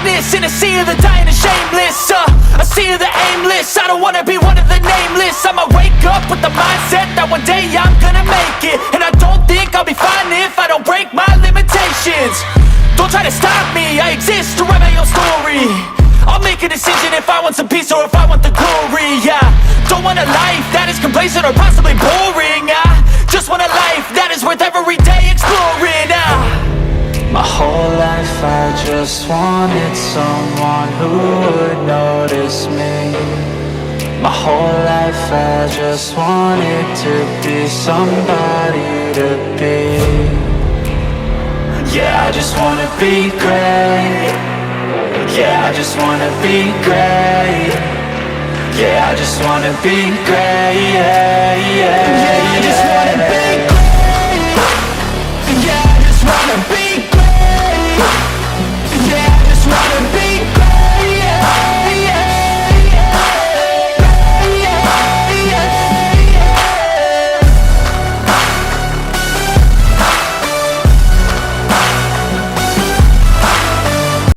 darkness in a sea of the dying and shameless, a sea of the aimless. I don't wanna be one of the nameless. I'ma wake up with the mindset that one day I'm gonna make it. And I don't think I'll be fine if I don't break my limitations. Don't try to stop me, I exist to write my own story. I'll make a decision if I want some peace or if I want the glory. Yeah, don't want a life that is complacent or possibly boring. I just want a life that is worth every day exploring. My whole life I just wanted someone who would notice me. My whole life I just wanted to be somebody to be. Yeah, I just wanna be great. Yeah, I just wanna be great. Yeah, I just wanna be great. Yeah,